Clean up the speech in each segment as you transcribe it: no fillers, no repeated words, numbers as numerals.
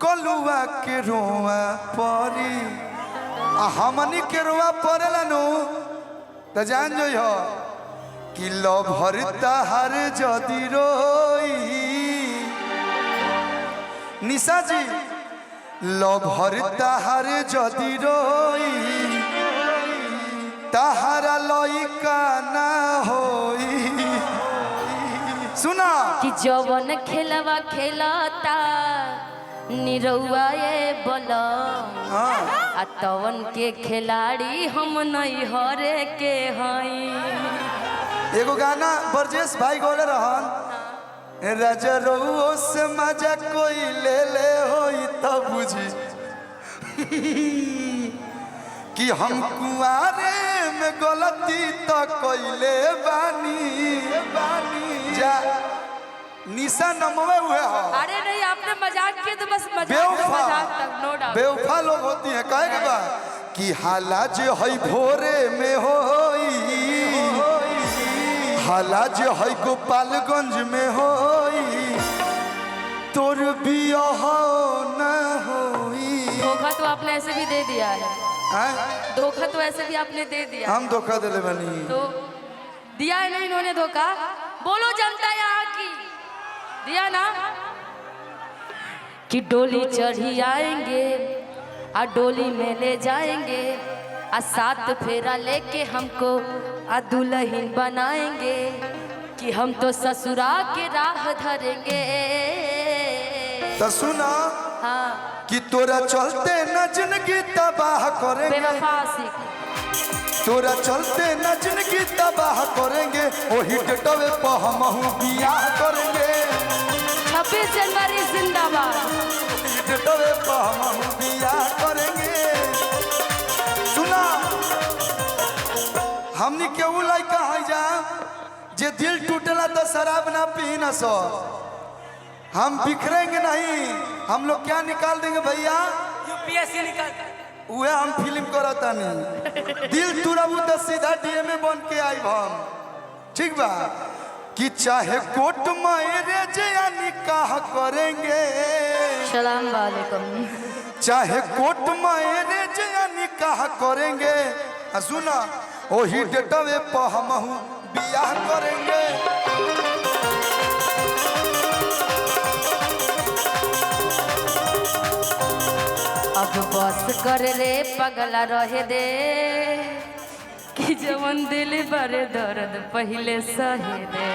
कलुआ के रोआ परी हमनी के रोआ पड़ेला नु तो जान जो हो कि लो भरता हर जदि रोई निशा जी लो भरता हर जदि रोई तहारा लइका ना होई। सुना कि जवन खेलवा खेलता निरौआ ये बोला आ तवन के खिलाड़ी हम नहीं हरे के हई। एगो गाना बरजेश भाई गोले रहन राजा रउओ से मजा कोई ले ले होई तब बुझी कि हम कुआरे में गलती तो कोइले बानी जा निशा नमवे हुए हो। अरे नहीं आपने मजाक किया तो बस मजाक तक नो डाउट। बेवफा लोग होती है कहे के बा कि हाला जो है भोरे में होई हाला जो है गोपालगंज में होई तोर बियाह न होई। धोखा तो आपने ऐसे भी दे दिया है। धोखा तो ऐसे भी आपने दे दिया। हम धोखा दिले बनी तो दिया है नहीं इन्होंने धोखा। बोलो जनता यहाँ की दिया ना कि डोली चढ़ी आएंगे आ डोली में ले जाएंगे आ 7 फेरा लेके हमको आ दुल्हन बनाएंगे कि हम तो ससुरा के राह धरेंगे। तो सुना हाँ कि तोरा चलते न जिंदगी तबाह करेंगे तोरा चलते न जिंदगी तबाह करेंगे वही डेटवे पर हमहू बियाह करेंगे 26 जनवरी जिंदाबाद डेटवे पर हमहू बियाह करेंगे। सुना हमनी केहू लइका है जा जे दिल टूटला तो शराब ना पी न सो हम बिखरेंगे नहीं हम लोग क्या निकाल देंगे भैया यूपीएससी निकाल उहे हम फिल्म करता नहीं दिल तुरबू तो सीधा डीएमए बन के आई हम ठीक बा कि चाहे कोर्ट मैरिज या निकाह करेंगे सलाम वालेकुम चाहे कोर्ट मैरिज या निकाह करेंगे सुना वही डेटवे पर हमहू बियाह करेंगे। अब बस कर रे पगला रहे दे कि जवन दिल बड़े दर्द पहले सहे दे।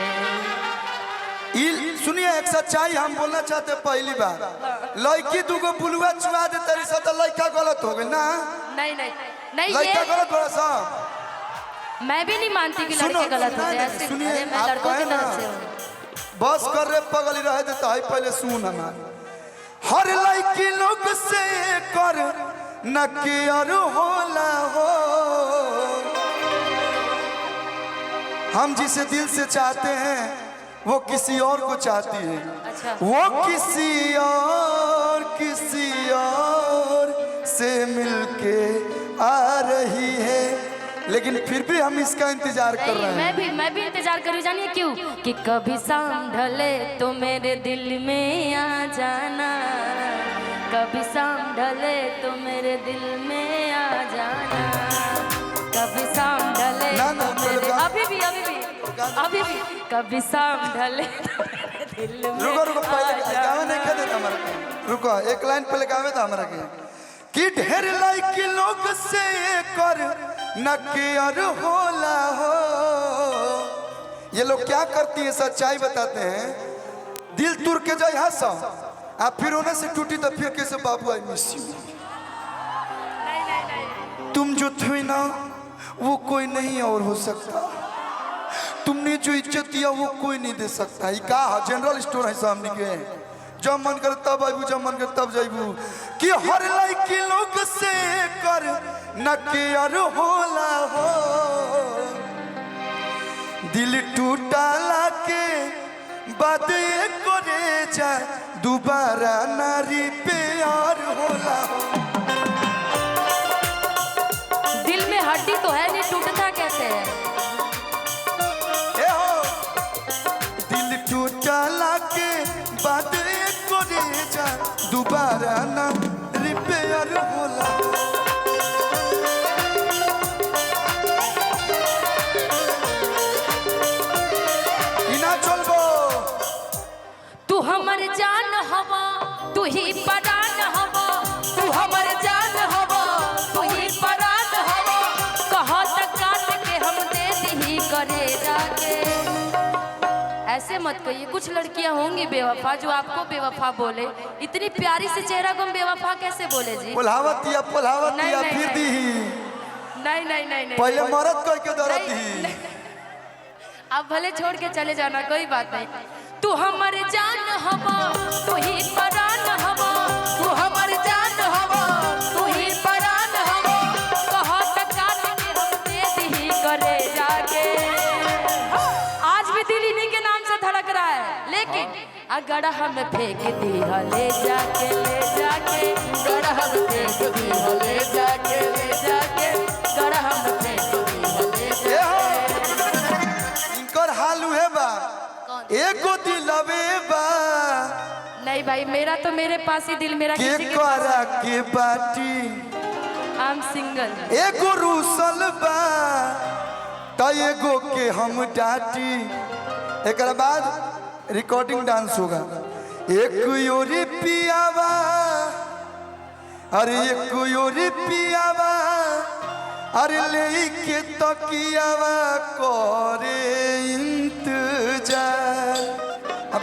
सुनिए एक सच्चाई हम बोलना चाहते पहली बार लड़की दूगो बुलुआ चुआ दे तेरी से तो लड़का गलत हो गई ना। नहीं नहीं नहीं लड़का गलत थोड़ा सा मैं भी नहीं मानती कि लड़के गलत होते हैं। सुनिए मैं लड़कों की तरफ से हूँ। बस कर रे पगली रहे देता है पहले सुन हमारे हर लड़की लोग से कर न केयर होला हो हम जिसे दिल से चाहते हैं वो किसी और को चाहती है। अच्छा। वो किसी और से मिलके आ रही है लेकिन फिर भी हम इसका इंतजार कर रहे हैं। मैं भी इंतजार कर रही हूँ। जानिए क्यों कि कभी शाम ढले तो मेरे दिल में आ जाना कभी शाम ढले तो मेरे दिल में आ जाना कभी शाम ढले तो मेरे अभी भी कभी शाम ढले तो मेरे दिल में रुको पहले गावे नहीं कर देता हमारा रुको एक लाइन पहले गावे था हमारा कि ढेर लाइक लोग से कर न केयर होला हो। ये लोग क्या करती है सच्चाई बताते हैं दिल तुर के जाए हंसा आप फिर उन्हें से टूटी तो फिर कैसे बाबू आई मिस यू तुम जो थे ना वो कोई नहीं और हो सकता तुमने जो इज्जत दिया वो कोई नहीं दे सकता। ये का जनरल स्टोर है सामने के जब मन कर तब आबू जब मन कर तब जाइबू कि हर लड़की लोग से कर न केयर होला हो दिल टूटाला के बाद करे जा दोबारा नारी प्यार होला हो। दिल में हड्डी तो है नहीं टूटता कैसे है। दिल टूटाला के बाद करे जा दोबारा हमारा ना रिपेयर होला। इना चलबो तू हमर जान हवा तू ही परान हवा, तू हमर जान हवा तू ही परान हवा, कहो तक काट के हम दे दी करे जाके। ऐसे मत कहिए, कुछ लड़कियां होंगी बेवफा जो आपको बेवफा बोले। इतनी प्यारी से चेहरा को हम बेवफा कैसे बोले जी? पुलावतिया पुलावतिया नहीं, फिर दी नहीं नहीं नहीं नहीं, पहले मरद कह के दरद नहीं, दी। आप भले छोड़ के चले जाना, कोई बात नहीं। तू हमर जान हवा तू ही परान हवा, तू हमर जान हवा तू ही परान हवा, कहो तक काट के हम दे दी करे जाके। आज भी दिल इन्हीं के नाम से धड़क रहा है, लेकिन अगर हम फेंक दी ले जाके ले जाके, अगर हम फेंक दी ले जाके ले जाके, अगर हम फेंक दी ले जाके। इनकर हाल हुए बा एको दिलवे बा नहीं भाई, मेरा तो मेरे पास ही दिल, मेरा के किसी के पास। करा के बाटी आई एम सिंगल। एगो रूसल बा त एगो के हम डाटी। एक बाद रिकॉर्डिंग डांस होगा। एक योरी पियावा अरे एक योरी पियावा अरे लेके तकियावा करे इंतजार।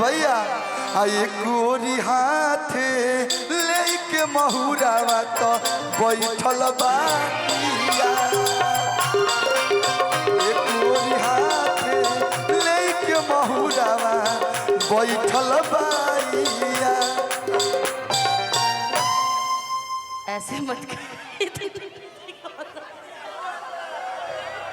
भैया एक ओरी हाथे लेके महुरावा तो बैठल बाकिया, एक ओरी हाथे लेके महुरावा बैठल बाइया। ऐसे मत कर।